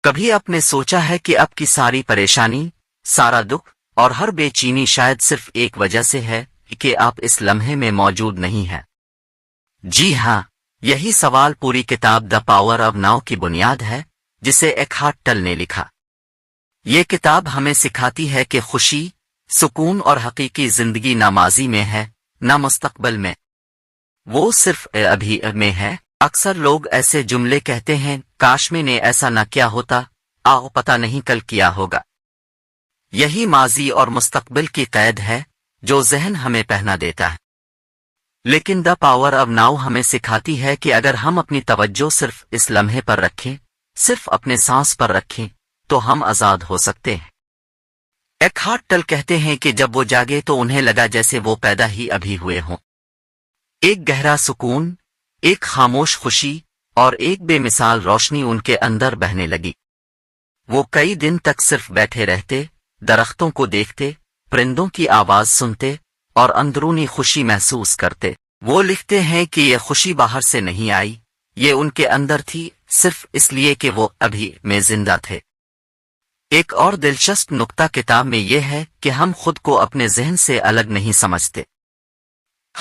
کبھی آپ نے سوچا ہے کہ آپ کی ساری پریشانی، سارا دکھ اور ہر بے چینی شاید صرف ایک وجہ سے ہے کہ آپ اس لمحے میں موجود نہیں ہیں؟ جی ہاں، یہی سوال پوری کتاب دا پاور آف ناؤ کی بنیاد ہے، جسے ایکہارٹ ٹل نے لکھا۔ یہ کتاب ہمیں سکھاتی ہے کہ خوشی، سکون اور حقیقی زندگی نہ ماضی میں ہے، نہ مستقبل میں، وہ صرف ابھی میں ہے۔ اکثر لوگ ایسے جملے کہتے ہیں، کاش میں نے ایسا نہ کیا ہوتا، پتہ نہیں کل کیا ہوگا۔ یہی ماضی اور مستقبل کی قید ہے جو ذہن ہمیں پہنا دیتا ہے۔ لیکن دا پاور آف ناؤ ہمیں سکھاتی ہے کہ اگر ہم اپنی توجہ صرف اس لمحے پر رکھیں، صرف اپنے سانس پر رکھیں، تو ہم آزاد ہو سکتے ہیں۔ ایکہارٹ ٹل کہتے ہیں کہ جب وہ جاگے تو انہیں لگا جیسے وہ پیدا ہی ابھی ہوئے ہوں۔ ایک گہرا سکون، ایک خاموش خوشی اور ایک بے مثال روشنی ان کے اندر بہنے لگی۔ وہ کئی دن تک صرف بیٹھے رہتے، درختوں کو دیکھتے، پرندوں کی آواز سنتے اور اندرونی خوشی محسوس کرتے۔ وہ لکھتے ہیں کہ یہ خوشی باہر سے نہیں آئی، یہ ان کے اندر تھی، صرف اس لیے کہ وہ ابھی میں زندہ تھے۔ ایک اور دلچسپ نقطہ کتاب میں یہ ہے کہ ہم خود کو اپنے ذہن سے الگ نہیں سمجھتے۔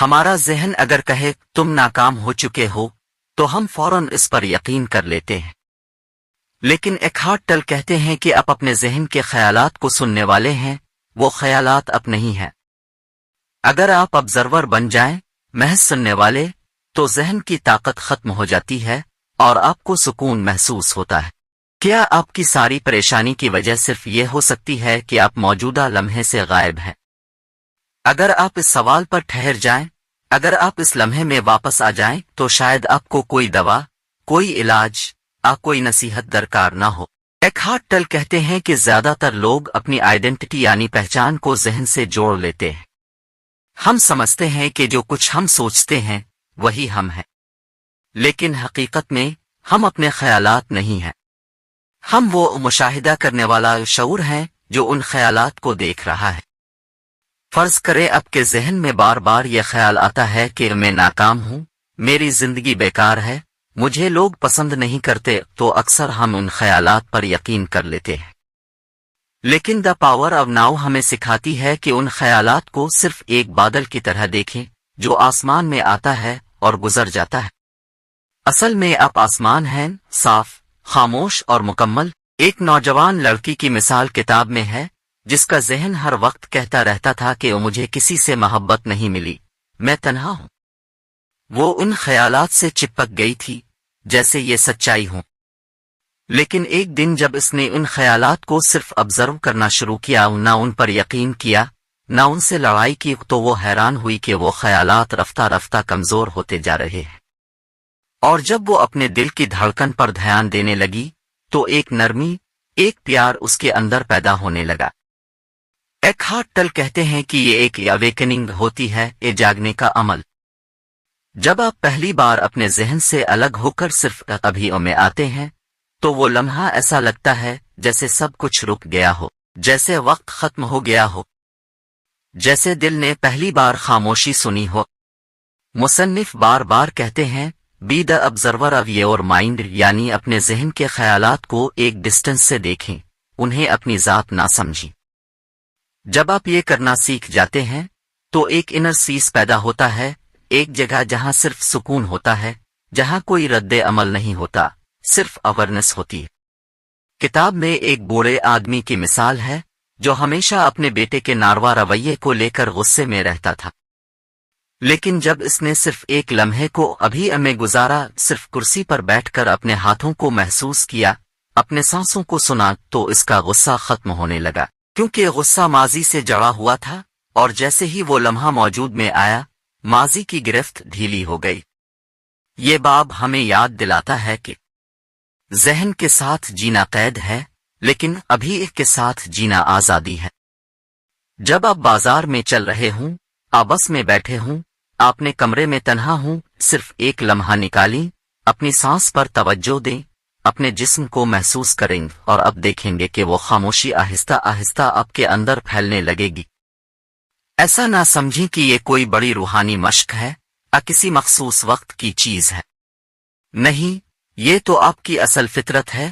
ہمارا ذہن اگر کہے تم ناکام ہو چکے ہو، تو ہم فوراً اس پر یقین کر لیتے ہیں۔ لیکن ایکہارٹ ٹل کہتے ہیں کہ آپ اپنے ذہن کے خیالات کو سننے والے ہیں، وہ خیالات آپ نہیں ہیں۔ اگر آپ آبزرور بن جائیں، محض سننے والے، تو ذہن کی طاقت ختم ہو جاتی ہے اور آپ کو سکون محسوس ہوتا ہے۔ کیا آپ کی ساری پریشانی کی وجہ صرف یہ ہو سکتی ہے کہ آپ موجودہ لمحے سے غائب ہیں؟ اگر آپ اس سوال پر ٹھہر جائیں، اگر آپ اس لمحے میں واپس آ جائیں، تو شاید آپ کو کوئی دوا، کوئی علاج، کوئی نصیحت درکار نہ ہو۔ ایکہارٹ ٹل کہتے ہیں کہ زیادہ تر لوگ اپنی آئیڈینٹی یعنی پہچان کو ذہن سے جوڑ لیتے ہیں۔ ہم سمجھتے ہیں کہ جو کچھ ہم سوچتے ہیں وہی ہم ہیں، لیکن حقیقت میں ہم اپنے خیالات نہیں ہیں۔ ہم وہ مشاہدہ کرنے والا شعور ہیں جو ان خیالات کو دیکھ رہا ہے۔ فرض کریں آپ کے ذہن میں بار بار یہ خیال آتا ہے کہ میں ناکام ہوں، میری زندگی بیکار ہے، مجھے لوگ پسند نہیں کرتے، تو اکثر ہم ان خیالات پر یقین کر لیتے ہیں۔ لیکن دا پاور آف ناؤ ہمیں سکھاتی ہے کہ ان خیالات کو صرف ایک بادل کی طرح دیکھیں جو آسمان میں آتا ہے اور گزر جاتا ہے۔ اصل میں آپ آسمان ہیں، صاف، خاموش اور مکمل۔ ایک نوجوان لڑکی کی مثال کتاب میں ہے جس کا ذہن ہر وقت کہتا رہتا تھا کہ مجھے کسی سے محبت نہیں ملی، میں تنہا ہوں۔ وہ ان خیالات سے چپک گئی تھی جیسے یہ سچائی ہوں۔ لیکن ایک دن جب اس نے ان خیالات کو صرف آبزرو کرنا شروع کیا، نہ ان پر یقین کیا، نہ ان سے لڑائی کی، تو وہ حیران ہوئی کہ وہ خیالات رفتہ رفتہ کمزور ہوتے جا رہے ہیں۔ اور جب وہ اپنے دل کی دھڑکن پر دھیان دینے لگی تو ایک نرمی، ایک پیار اس کے اندر پیدا ہونے لگا۔ ایکہارٹ ٹل کہتے ہیں کہ یہ ایک اویکننگ ہوتی ہے، یہ جاگنے کا عمل۔ جب آپ پہلی بار اپنے ذہن سے الگ ہو کر صرف ابھی میں آتے ہیں، تو وہ لمحہ ایسا لگتا ہے جیسے سب کچھ رک گیا ہو، جیسے وقت ختم ہو گیا ہو، جیسے دل نے پہلی بار خاموشی سنی ہو۔ مصنف بار بار کہتے ہیں، be the observer of your mind, یعنی اپنے ذہن کے خیالات کو ایک ڈسٹنس سے دیکھیں، انہیں اپنی ذات نہ سمجھیں۔ جب آپ یہ کرنا سیکھ جاتے ہیں تو ایک انر پیس پیدا ہوتا ہے، ایک جگہ جہاں صرف سکون ہوتا ہے، جہاں کوئی رد عمل نہیں ہوتا، صرف اویرنس ہوتی ہے۔ کتاب میں ایک بوڑھے آدمی کی مثال ہے جو ہمیشہ اپنے بیٹے کے ناروا رویے کو لے کر غصے میں رہتا تھا۔ لیکن جب اس نے صرف ایک لمحے کو ابھی میں گزارا، صرف کرسی پر بیٹھ کر اپنے ہاتھوں کو محسوس کیا، اپنے سانسوں کو سنا، تو اس کا غصہ ختم ہونے لگا، کیونکہ غصہ ماضی سے جڑا ہوا تھا، اور جیسے ہی وہ لمحہ موجود میں آیا، ماضی کی گرفت ڈھیلی ہو گئی۔ یہ باب ہمیں یاد دلاتا ہے کہ ذہن کے ساتھ جینا قید ہے، لیکن ابھی ایک کے ساتھ جینا آزادی ہے۔ جب آپ بازار میں چل رہے ہوں، آپ بس میں بیٹھے ہوں، آپ نے کمرے میں تنہا ہوں، صرف ایک لمحہ نکالیں، اپنی سانس پر توجہ دیں، اپنے جسم کو محسوس کریں، اور اب دیکھیں گے کہ وہ خاموشی آہستہ آہستہ آپ کے اندر پھیلنے لگے گی۔ ایسا نہ سمجھیں کہ یہ کوئی بڑی روحانی مشق ہے، کسی مخصوص وقت کی چیز ہے۔ نہیں، یہ تو آپ کی اصل فطرت ہے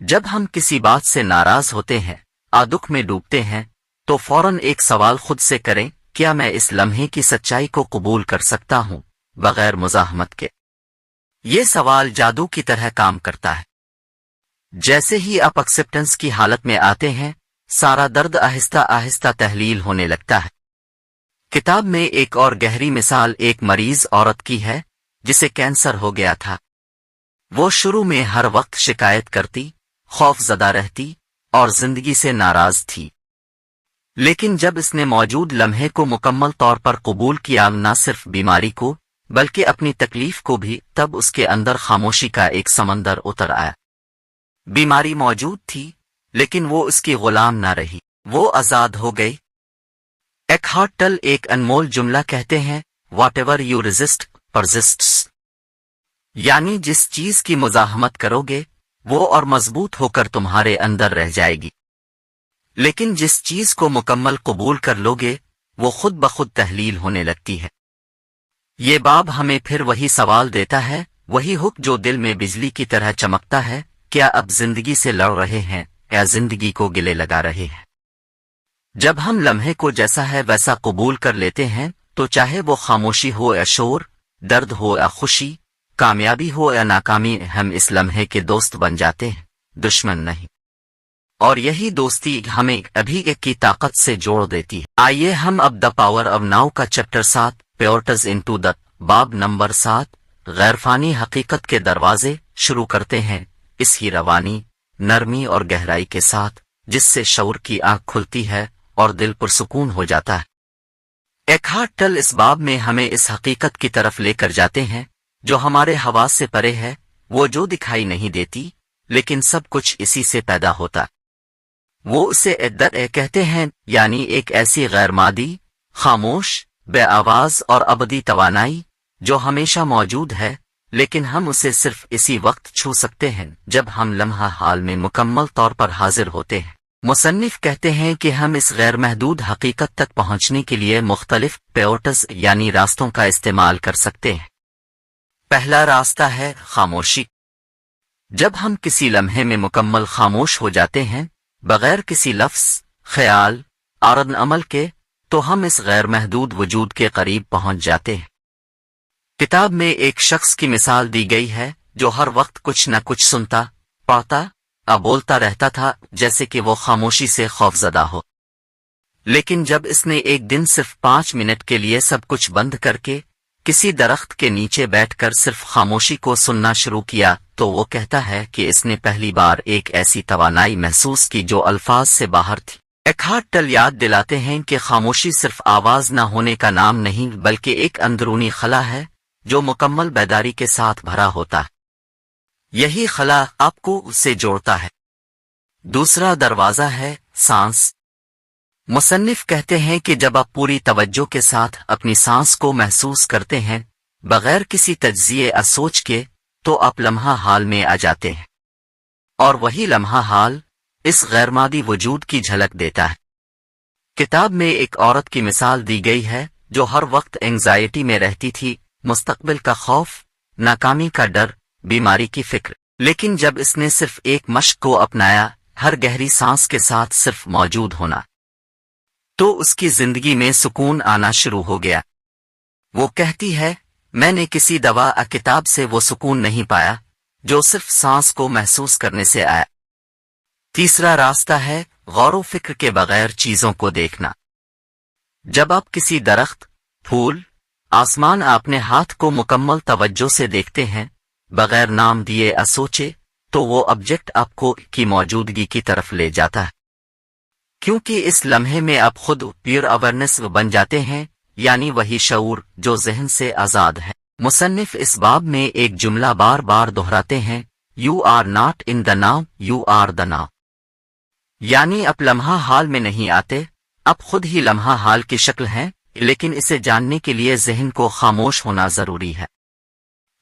جب ہم کسی بات سے ناراض ہوتے ہیں، دکھ میں ڈوبتے ہیں، تو فوراً ایک سوال خود سے کریں، کیا میں اس لمحے کی سچائی کو قبول کر سکتا ہوں بغیر مزاحمت کے؟ یہ سوال جادو کی طرح کام کرتا ہے۔ جیسے ہی آپ ایکسپٹنس کی حالت میں آتے ہیں، سارا درد آہستہ آہستہ تحلیل ہونے لگتا ہے۔ کتاب میں ایک اور گہری مثال ایک مریض عورت کی ہے جسے کینسر ہو گیا تھا۔ وہ شروع میں ہر وقت شکایت کرتی، خوف زدہ رہتی اور زندگی سے ناراض تھی، لیکن جب اس نے موجود لمحے کو مکمل طور پر قبول کیا، نہ صرف بیماری کو بلکہ اپنی تکلیف کو بھی، تب اس کے اندر خاموشی کا ایک سمندر اتر آیا۔ بیماری موجود تھی لیکن وہ اس کی غلام نہ رہی، وہ آزاد ہو گئی۔ ایکہارٹ ٹل ایک انمول جملہ کہتے ہیں، واٹ ایور یو ریزسٹ پرزسٹس، یعنی جس چیز کی مزاحمت کرو گے وہ اور مضبوط ہو کر تمہارے اندر رہ جائے گی، لیکن جس چیز کو مکمل قبول کر لو گے وہ خود بخود تحلیل ہونے لگتی ہے۔ یہ باب ہمیں پھر وہی سوال دیتا ہے، وہی حق جو دل میں بجلی کی طرح چمکتا ہے، کیا اب زندگی سے لڑ رہے ہیں یا زندگی کو گلے لگا رہے ہیں؟ جب ہم لمحے کو جیسا ہے ویسا قبول کر لیتے ہیں تو چاہے وہ خاموشی ہو یا شور، درد ہو یا خوشی، کامیابی ہو یا ناکامی، ہم اس لمحے کے دوست بن جاتے ہیں، دشمن نہیں۔ اور یہی دوستی ہمیں ابھی کی طاقت سے جوڑ دیتی ہے۔ آئیے ہم اب دا پاور آف ناؤ کا چیپٹر 7 پیورٹز انٹو دا باب نمبر 7 غیرفانی حقیقت کے دروازے شروع کرتے ہیں، اس ہی روانی، نرمی اور گہرائی کے ساتھ جس سے شعور کی آنکھ کھلتی ہے اور دل پرسکون ہو جاتا ہے۔ ایکہارٹ ٹل اس باب میں ہمیں اس حقیقت کی طرف لے کر جاتے ہیں جو ہمارے حواس سے پرے ہے، وہ جو دکھائی نہیں دیتی لیکن سب کچھ اسی سے پیدا ہوتا۔ وہ اسے کہتے ہیں، یعنی ایک ایسی غیر مادی، خاموش، بے آواز اور ابدی توانائی جو ہمیشہ موجود ہے، لیکن ہم اسے صرف اسی وقت چھو سکتے ہیں جب ہم لمحہ حال میں مکمل طور پر حاضر ہوتے ہیں۔ مصنف کہتے ہیں کہ ہم اس غیر محدود حقیقت تک پہنچنے کے لیے مختلف پیورٹز یعنی راستوں کا استعمال کر سکتے ہیں۔ پہلا راستہ ہے خاموشی۔ جب ہم کسی لمحے میں مکمل خاموش ہو جاتے ہیں، بغیر کسی لفظ، خیال، عرض عمل کے، تو ہم اس غیر محدود وجود کے قریب پہنچ جاتے ہیں۔ کتاب میں ایک شخص کی مثال دی گئی ہے جو ہر وقت کچھ نہ کچھ سنتا، پڑھتا، بولتا رہتا تھا، جیسے کہ وہ خاموشی سے خوف زدہ ہو۔ لیکن جب اس نے ایک دن صرف 5 منٹ کے لیے سب کچھ بند کر کے کسی درخت کے نیچے بیٹھ کر صرف خاموشی کو سننا شروع کیا، تو وہ کہتا ہے کہ اس نے پہلی بار ایک ایسی توانائی محسوس کی جو الفاظ سے باہر تھی۔ ایکہارٹ ٹل یاد دلاتے ہیں کہ خاموشی صرف آواز نہ ہونے کا نام نہیں بلکہ ایک اندرونی خلا ہے جو مکمل بیداری کے ساتھ بھرا ہوتا ہے۔ یہی خلا آپ کو اس سے جوڑتا ہے۔ دوسرا دروازہ ہے سانس۔ مصنف کہتے ہیں کہ جب آپ پوری توجہ کے ساتھ اپنی سانس کو محسوس کرتے ہیں، بغیر کسی تجزیے یا سوچ کے، تو آپ لمحہ حال میں آ جاتے ہیں، اور وہی لمحہ حال اس غیرمادی وجود کی جھلک دیتا ہے۔ کتاب میں ایک عورت کی مثال دی گئی ہے جو ہر وقت اینگزائٹی میں رہتی تھی، مستقبل کا خوف، ناکامی کا ڈر، بیماری کی فکر، لیکن جب اس نے صرف ایک مشق کو اپنایا، ہر گہری سانس کے ساتھ صرف موجود ہونا، تو اس کی زندگی میں سکون آنا شروع ہو گیا۔ وہ کہتی ہے، میں نے کسی دوا یا کتاب سے وہ سکون نہیں پایا جو صرف سانس کو محسوس کرنے سے آیا۔ تیسرا راستہ ہے غور و فکر کے بغیر چیزوں کو دیکھنا۔ جب آپ کسی درخت، پھول، آسمان اپنے ہاتھ کو مکمل توجہ سے دیکھتے ہیں، بغیر نام دیے یا سوچے، تو وہ آبجیکٹ آپ کو کی موجودگی کی طرف لے جاتا ہے، کیونکہ اس لمحے میں آپ خود پیور اویرنس بن جاتے ہیں، یعنی وہی شعور جو ذہن سے آزاد ہے۔ مصنف اس باب میں ایک جملہ بار بار دہراتے ہیں، you are not in the now, you are the now, یعنی آپ لمحہ حال میں نہیں آتے، آپ خود ہی لمحہ حال کی شکل ہیں، لیکن اسے جاننے کے لیے ذہن کو خاموش ہونا ضروری ہے۔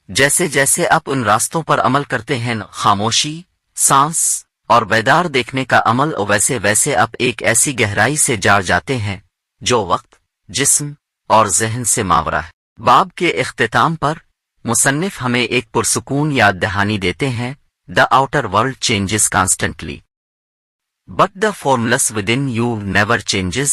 جیسے جیسے آپ ان راستوں پر عمل کرتے ہیں، خاموشی، سانس اور بیدار دیکھنے کا عمل، ویسے ویسے آپ ایک ایسی گہرائی سے جا جاتے ہیں جو وقت، جسم اور ذہن سے ماورا ہے۔ باب کے اختتام پر مصنف ہمیں ایک پرسکون یاد دہانی دیتے ہیں، The outer world changes constantly. But the formless within you never changes.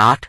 8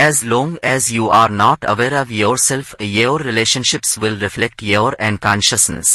As long as you are not aware of yourself, your relationships will reflect your unconsciousness.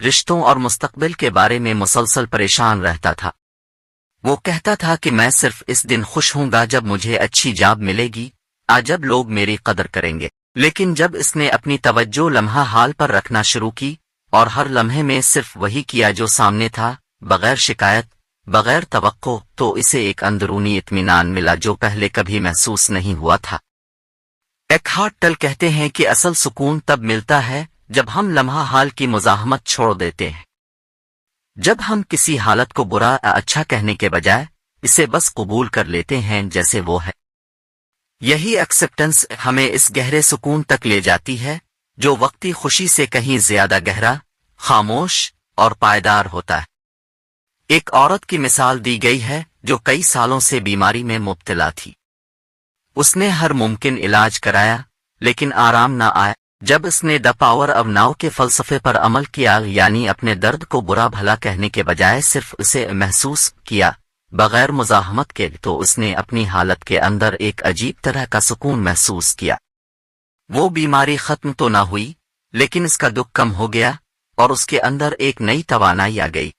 رشتوں اور مستقبل کے بارے میں مسلسل پریشان رہتا تھا۔ وہ کہتا تھا کہ میں صرف اس دن خوش ہوں گا جب مجھے اچھی جاب ملے گی، جب لوگ میری قدر کریں گے۔ لیکن جب اس نے اپنی توجہ لمحہ حال پر رکھنا شروع کی اور ہر لمحے میں صرف وہی کیا جو سامنے تھا، بغیر شکایت، بغیر توقع، تو اسے ایک اندرونی اطمینان ملا جو پہلے کبھی محسوس نہیں ہوا تھا۔ ایکہارٹ ٹل کہتے ہیں کہ اصل سکون تب ملتا ہے جب ہم لمحہ حال کی مزاحمت چھوڑ دیتے ہیں، جب ہم کسی حالت کو برا یا اچھا کہنے کے بجائے اسے بس قبول کر لیتے ہیں جیسے وہ ہے۔ یہی ایکسپٹنس ہمیں اس گہرے سکون تک لے جاتی ہے جو وقتی خوشی سے کہیں زیادہ گہرا، خاموش اور پائیدار ہوتا ہے۔ ایک عورت کی مثال دی گئی ہے جو کئی سالوں سے بیماری میں مبتلا تھی۔ اس نے ہر ممکن علاج کرایا لیکن آرام نہ آیا۔ جب اس نے دا پاور آف ناؤ کے فلسفے پر عمل کیا، یعنی اپنے درد کو برا بھلا کہنے کے بجائے صرف اسے محسوس کیا بغیر مزاحمت کے، تو اس نے اپنی حالت کے اندر ایک عجیب طرح کا سکون محسوس کیا۔ وہ بیماری ختم تو نہ ہوئی لیکن اس کا دکھ کم ہو گیا اور اس کے اندر ایک نئی توانائی آ گئی۔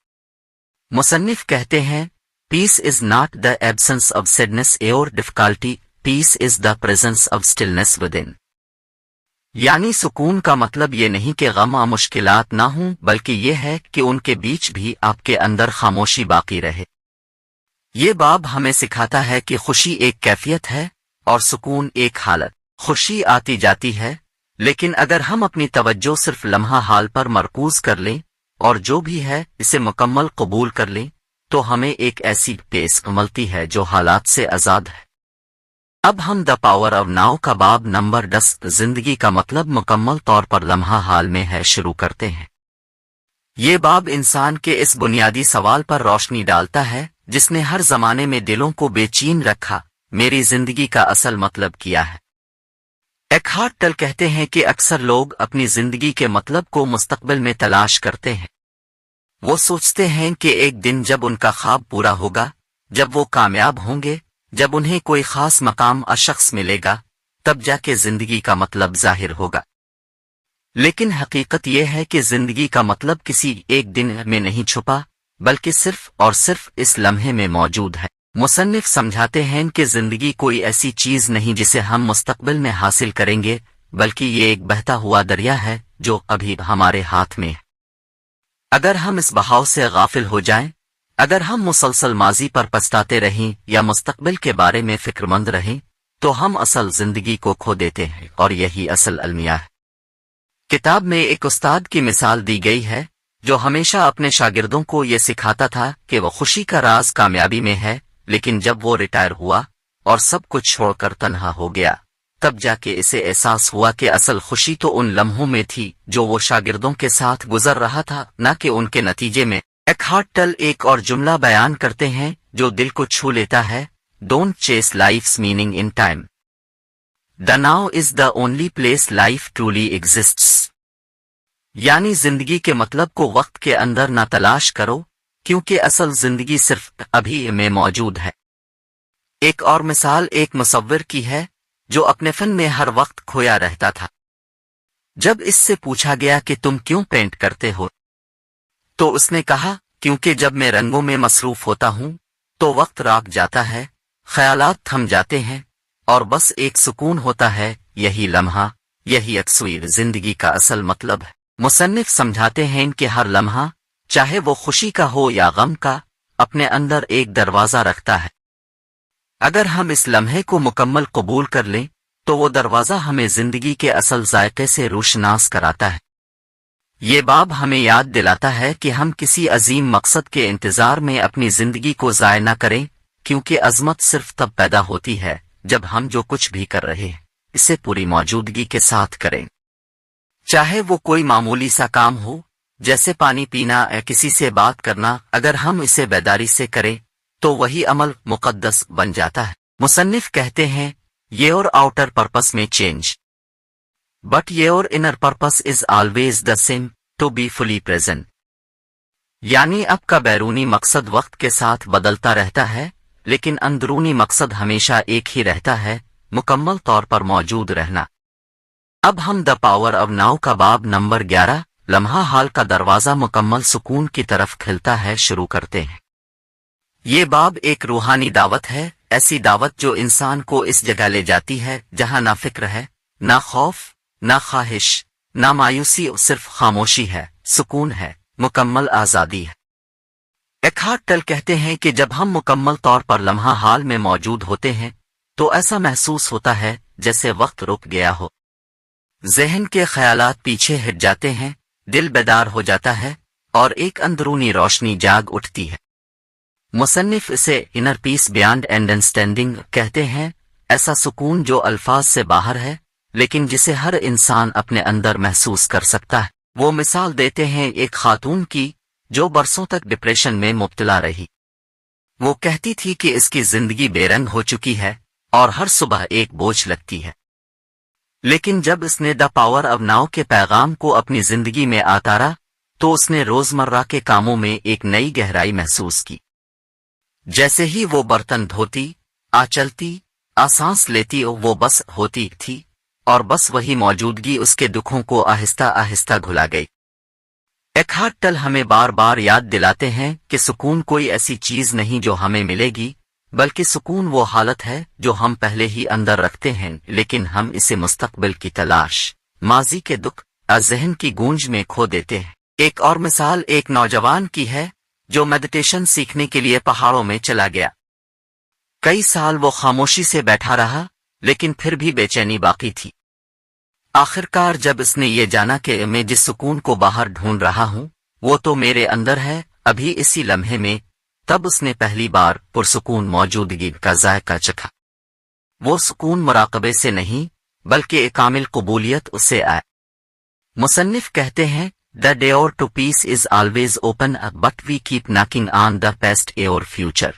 مصنف کہتے ہیں، peace is not the absence of sadness اور difficulty, peace is the presence of stillness within. یعنی سکون کا مطلب یہ نہیں کہ غم اور مشکلات نہ ہوں، بلکہ یہ ہے کہ ان کے بیچ بھی آپ کے اندر خاموشی باقی رہے۔ یہ باب ہمیں سکھاتا ہے کہ خوشی ایک کیفیت ہے اور سکون ایک حالت۔ خوشی آتی جاتی ہے، لیکن اگر ہم اپنی توجہ صرف لمحہ حال پر مرکوز کر لیں اور جو بھی ہے اسے مکمل قبول کر لیں، تو ہمیں ایک ایسی پیس ملتی ہے جو حالات سے آزاد ہے۔ اب ہم دا پاور آف ناؤ کا باب نمبر 10 زندگی کا مطلب مکمل طور پر لمحہ حال میں ہے شروع کرتے ہیں۔ یہ باب انسان کے اس بنیادی سوال پر روشنی ڈالتا ہے جس نے ہر زمانے میں دلوں کو بے چین رکھا، میری زندگی کا اصل مطلب کیا ہے؟ ایکہارٹ ٹل کہتے ہیں کہ اکثر لوگ اپنی زندگی کے مطلب کو مستقبل میں تلاش کرتے ہیں۔ وہ سوچتے ہیں کہ ایک دن جب ان کا خواب پورا ہوگا، جب وہ کامیاب ہوں گے، جب انہیں کوئی خاص مقام اور شخص ملے گا، تب جا کے زندگی کا مطلب ظاہر ہوگا۔ لیکن حقیقت یہ ہے کہ زندگی کا مطلب کسی ایک دن میں نہیں چھپا، بلکہ صرف اور صرف اس لمحے میں موجود ہے۔ مصنف سمجھاتے ہیں کہ زندگی کوئی ایسی چیز نہیں جسے ہم مستقبل میں حاصل کریں گے، بلکہ یہ ایک بہتا ہوا دریا ہے جو ابھی ہمارے ہاتھ میں ہے۔ اگر ہم اس بہاؤ سے غافل ہو جائیں، اگر ہم مسلسل ماضی پر پچھتاتے رہیں یا مستقبل کے بارے میں فکر مند رہیں، تو ہم اصل زندگی کو کھو دیتے ہیں، اور یہی اصل المیہ ہے۔ کتاب میں ایک استاد کی مثال دی گئی ہے جو ہمیشہ اپنے شاگردوں کو یہ سکھاتا تھا کہ وہ خوشی کا راز کامیابی میں ہے، لیکن جب وہ ریٹائر ہوا اور سب کچھ چھوڑ کر تنہا ہو گیا، تب جا کے اسے احساس ہوا کہ اصل خوشی تو ان لمحوں میں تھی جو وہ شاگردوں کے ساتھ گزر رہا تھا، نہ کہ ان کے نتیجے میں۔ ایکہارٹ ٹل ایک اور جملہ بیان کرتے ہیں جو دل کو چھو لیتا ہے، don't chase life's meaning in time. The now is the only place life truly exists. یعنی زندگی کے مطلب کو وقت کے اندر نہ تلاش کرو، کیونکہ اصل زندگی صرف ابھی میں موجود ہے۔ ایک اور مثال ایک مصور کی ہے جو اپنے فن میں ہر وقت کھویا رہتا تھا۔ جب اس سے پوچھا گیا کہ تم کیوں پینٹ کرتے ہو، تو اس نے کہا، کیونکہ جب میں رنگوں میں مصروف ہوتا ہوں تو وقت راک جاتا ہے، خیالات تھم جاتے ہیں، اور بس ایک سکون ہوتا ہے، یہی لمحہ، یہی تصویر زندگی کا اصل مطلب ہے۔ مصنف سمجھاتے ہیں کہ ہر لمحہ، چاہے وہ خوشی کا ہو یا غم کا، اپنے اندر ایک دروازہ رکھتا ہے۔ اگر ہم اس لمحے کو مکمل قبول کر لیں تو وہ دروازہ ہمیں زندگی کے اصل ذائقے سے روشناس کراتا ہے۔ یہ باب ہمیں یاد دلاتا ہے کہ ہم کسی عظیم مقصد کے انتظار میں اپنی زندگی کو ضائع نہ کریں، کیونکہ عظمت صرف تب پیدا ہوتی ہے جب ہم جو کچھ بھی کر رہے ہیں اسے پوری موجودگی کے ساتھ کریں، چاہے وہ کوئی معمولی سا کام ہو جیسے پانی پینا یا کسی سے بات کرنا۔ اگر ہم اسے بیداری سے کریں تو وہی عمل مقدس بن جاتا ہے۔ مصنف کہتے ہیں، your outer purpose may change but your inner purpose is always the same, to be fully present. یعنی آپ کا بیرونی مقصد وقت کے ساتھ بدلتا رہتا ہے، لیکن اندرونی مقصد ہمیشہ ایک ہی رہتا ہے، مکمل طور پر موجود رہنا۔ اب ہم دا پاور آف ناؤ کا باب نمبر 11 لمحہ حال کا دروازہ مکمل سکون کی طرف کھلتا ہے شروع کرتے ہیں۔ یہ باب ایک روحانی دعوت ہے، ایسی دعوت جو انسان کو اس جگہ لے جاتی ہے جہاں نہ فکر ہے، نہ خوف، نہ خواہش، نہ مایوسی، صرف خاموشی ہے، سکون ہے، مکمل آزادی ہے۔ ایکہارٹ ٹل کہتے ہیں کہ جب ہم مکمل طور پر لمحہ حال میں موجود ہوتے ہیں تو ایسا محسوس ہوتا ہے جیسے وقت رک گیا ہو، ذہن کے خیالات پیچھے ہٹ جاتے ہیں، دل بیدار ہو جاتا ہے اور ایک اندرونی روشنی جاگ اٹھتی ہے۔ مصنف اسے انر پیس بیانڈ انڈرسٹینڈنگ کہتے ہیں، ایسا سکون جو الفاظ سے باہر ہے لیکن جسے ہر انسان اپنے اندر محسوس کر سکتا ہے۔ وہ مثال دیتے ہیں ایک خاتون کی جو برسوں تک ڈپریشن میں مبتلا رہی۔ وہ کہتی تھی کہ اس کی زندگی بے رنگ ہو چکی ہے اور ہر صبح ایک بوجھ لگتی ہے، لیکن جب اس نے دا پاور آف ناؤ کے پیغام کو اپنی زندگی میں اتارا تو اس نے روزمرہ کے کاموں میں ایک نئی گہرائی محسوس کی۔ جیسے ہی وہ برتن دھوتی، چلتی، سانس لیتی، وہ بس ہوتی تھی، اور بس وہی موجودگی اس کے دکھوں کو آہستہ آہستہ گھلا گئی۔ ایکہارٹ ٹل ہمیں بار بار یاد دلاتے ہیں کہ سکون کوئی ایسی چیز نہیں جو ہمیں ملے گی، بلکہ سکون وہ حالت ہے جو ہم پہلے ہی اندر رکھتے ہیں لیکن ہم اسے مستقبل کی تلاش، ماضی کے دکھ، ذہن کی گونج میں کھو دیتے ہیں۔ ایک اور مثال ایک نوجوان کی ہے جو میڈیٹیشن سیکھنے کے لیے پہاڑوں میں چلا گیا۔ کئی سال وہ خاموشی سے بیٹھا رہا لیکن پھر بھی بے چینی باقی تھی۔ آخرکار جب اس نے یہ جانا کہ میں جس سکون کو باہر ڈھونڈ رہا ہوں وہ تو میرے اندر ہے، ابھی اسی لمحے میں، تب اس نے پہلی بار پرسکون موجودگی کا ذائقہ چکھا۔ وہ سکون مراقبے سے نہیں بلکہ ایک کامل قبولیت اس سے آئے۔ مصنف کہتے ہیں The door to peace is always open but we keep knocking on the past or future۔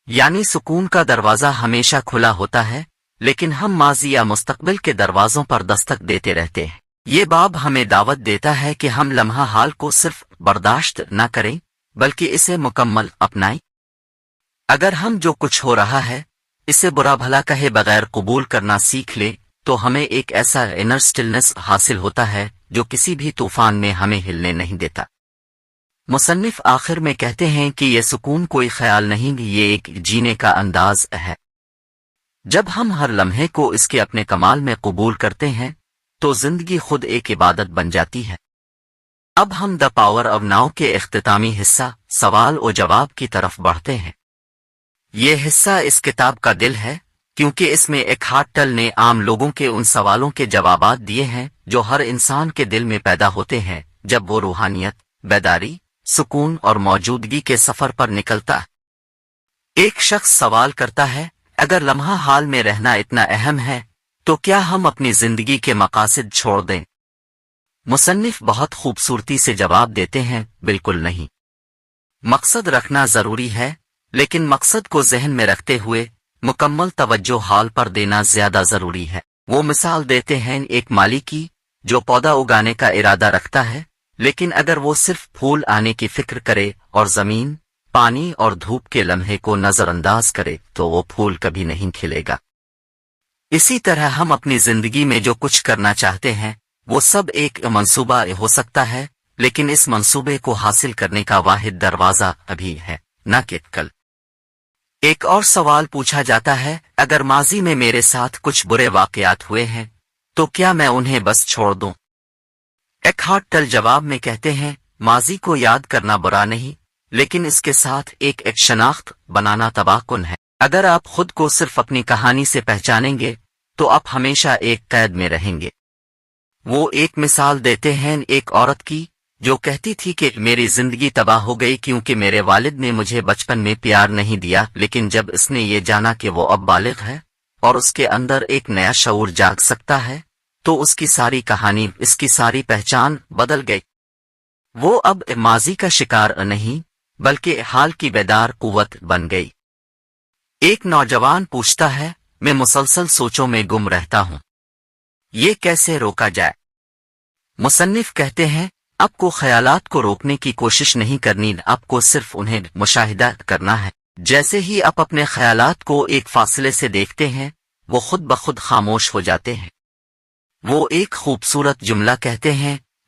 یعنی سکون کا دروازہ ہمیشہ کھلا ہوتا ہے لیکن ہم ماضی یا مستقبل کے دروازوں پر دستک دیتے رہتے ہیں۔ یہ باب ہمیں دعوت دیتا ہے کہ ہم لمحہ حال کو صرف برداشت نہ کریں بلکہ اسے مکمل اپنائیں۔ اگر ہم جو کچھ ہو رہا ہے اسے برا بھلا کہے بغیر قبول کرنا سیکھ لیں تو ہمیں ایک ایسا انر سٹلنس حاصل ہوتا ہے جو کسی بھی طوفان میں ہمیں ہلنے نہیں دیتا۔ مصنف آخر میں کہتے ہیں کہ یہ سکون کوئی خیال نہیں، یہ ایک جینے کا انداز ہے۔ جب ہم ہر لمحے کو اس کے اپنے کمال میں قبول کرتے ہیں تو زندگی خود ایک عبادت بن جاتی ہے۔ اب ہم دا پاور آف ناؤ کے اختتامی حصہ سوال و جواب کی طرف بڑھتے ہیں۔ یہ حصہ اس کتاب کا دل ہے کیونکہ اس میں ایکہارٹ ٹل نے عام لوگوں کے ان سوالوں کے جوابات دیے ہیں جو ہر انسان کے دل میں پیدا ہوتے ہیں جب وہ روحانیت، بیداری، سکون اور موجودگی کے سفر پر نکلتا ہے۔ ایک شخص سوال کرتا ہے، اگر لمحہ حال میں رہنا اتنا اہم ہے تو کیا ہم اپنی زندگی کے مقاصد چھوڑ دیں؟ مصنف بہت خوبصورتی سے جواب دیتے ہیں، بالکل نہیں۔ مقصد رکھنا ضروری ہے لیکن مقصد کو ذہن میں رکھتے ہوئے مکمل توجہ حال پر دینا زیادہ ضروری ہے۔ وہ مثال دیتے ہیں ایک مالی کی جو پودا اگانے کا ارادہ رکھتا ہے لیکن اگر وہ صرف پھول آنے کی فکر کرے اور زمین، پانی اور دھوپ کے لمحے کو نظر انداز کرے تو وہ پھول کبھی نہیں کھلے گا۔ اسی طرح ہم اپنی زندگی میں جو کچھ کرنا چاہتے ہیں وہ سب ایک منصوبہ ہو سکتا ہے لیکن اس منصوبے کو حاصل کرنے کا واحد دروازہ ابھی ہے، نہ کہ کل۔ ایک اور سوال پوچھا جاتا ہے، اگر ماضی میں میرے ساتھ کچھ برے واقعات ہوئے ہیں تو کیا میں انہیں بس چھوڑ دوں؟ ایکہارٹ ٹل جواب میں کہتے ہیں، ماضی کو یاد کرنا برا نہیں لیکن اس کے ساتھ ایک شناخت بنانا تباہ کن ہے۔ اگر آپ خود کو صرف اپنی کہانی سے پہچانیں گے تو آپ ہمیشہ ایک قید میں رہیں گے۔ وہ ایک مثال دیتے ہیں ایک عورت کی جو کہتی تھی کہ میری زندگی تباہ ہو گئی کیونکہ میرے والد نے مجھے بچپن میں پیار نہیں دیا، لیکن جب اس نے یہ جانا کہ وہ اب بالغ ہے اور اس کے اندر ایک نیا شعور جاگ سکتا ہے تو اس کی ساری کہانی، اس کی ساری پہچان بدل گئی۔ وہ اب ماضی کا شکار نہیں بلکہ حال کی بیدار قوت بن گئی۔ ایک نوجوان پوچھتا ہے، میں مسلسل سوچوں میں گم رہتا ہوں، یہ کیسے روکا جائے؟ مصنف کہتے ہیں، آپ کو خیالات کو روکنے کی کوشش نہیں کرنی، آپ کو صرف انہیں مشاہدہ کرنا ہے۔ جیسے ہی آپ اپنے خیالات کو ایک فاصلے سے دیکھتے ہیں وہ خود بخود خاموش ہو جاتے ہیں۔ وہ ایک خوبصورت جملہ کہتے ہیں،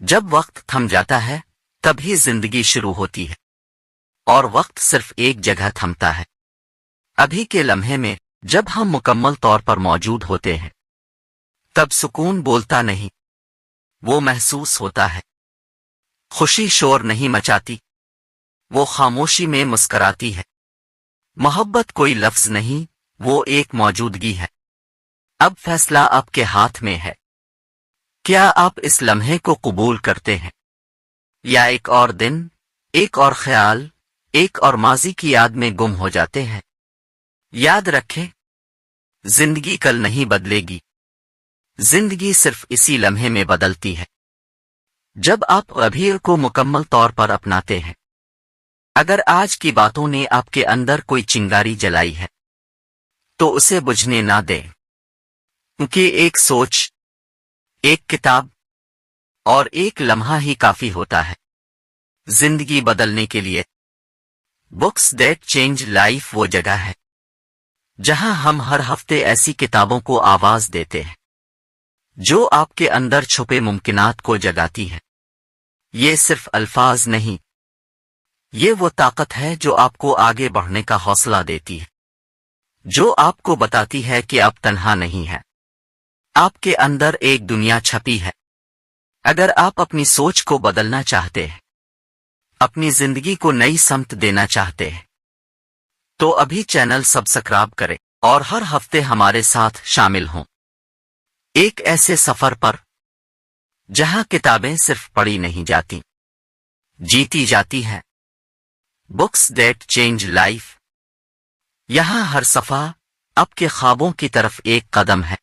جب وقت تھم جاتا ہے تبھی زندگی شروع ہوتی ہے، اور وقت صرف ایک جگہ تھمتا ہے، ابھی کے لمحے میں، جب ہم مکمل طور پر موجود ہوتے ہیں۔ تب سکون بولتا نہیں، وہ محسوس ہوتا ہے۔ خوشی شور نہیں مچاتی، وہ خاموشی میں مسکراتی ہے۔ محبت کوئی لفظ نہیں، وہ ایک موجودگی ہے۔ اب فیصلہ آپ کے ہاتھ میں ہے، کیا آپ اس لمحے کو قبول کرتے ہیں، یا ایک اور دن، ایک اور خیال، ایک اور ماضی کی یاد میں گم ہو جاتے ہیں۔ یاد رکھیں، زندگی کل نہیں بدلے گی، زندگی صرف اسی لمحے میں بدلتی ہے، جب آپ ابھی کو مکمل طور پر اپناتے ہیں۔ اگر آج کی باتوں نے آپ کے اندر کوئی چنگاری جلائی ہے تو اسے بجھنے نہ دیں، کیونکہ ایک سوچ، ایک کتاب اور ایک لمحہ ہی کافی ہوتا ہے زندگی بدلنے کے لیے۔ بکس دیٹ چینج لائف وہ جگہ ہے جہاں ہم ہر ہفتے ایسی کتابوں کو آواز دیتے ہیں جو آپ کے اندر چھپے ممکنات کو جگاتی ہے۔ یہ صرف الفاظ نہیں، یہ وہ طاقت ہے جو آپ کو آگے بڑھنے کا حوصلہ دیتی ہے، جو آپ کو بتاتی ہے کہ آپ تنہا نہیں ہیں، آپ کے اندر ایک دنیا چھپی ہے۔ اگر آپ اپنی سوچ کو بدلنا چاہتے ہیں، اپنی زندگی کو نئی سمت دینا چاہتے ہیں، تو ابھی چینل سبسکرائب کریں اور ہر ہفتے ہمارے ساتھ شامل ہوں، ایک ایسے سفر پر جہاں کتابیں صرف پڑھی نہیں جاتی، جیتی جاتی ہیں۔ بکس دیٹ چینج لائف، یہاں ہر صفحہ آپ کے خوابوں کی طرف ایک قدم ہے۔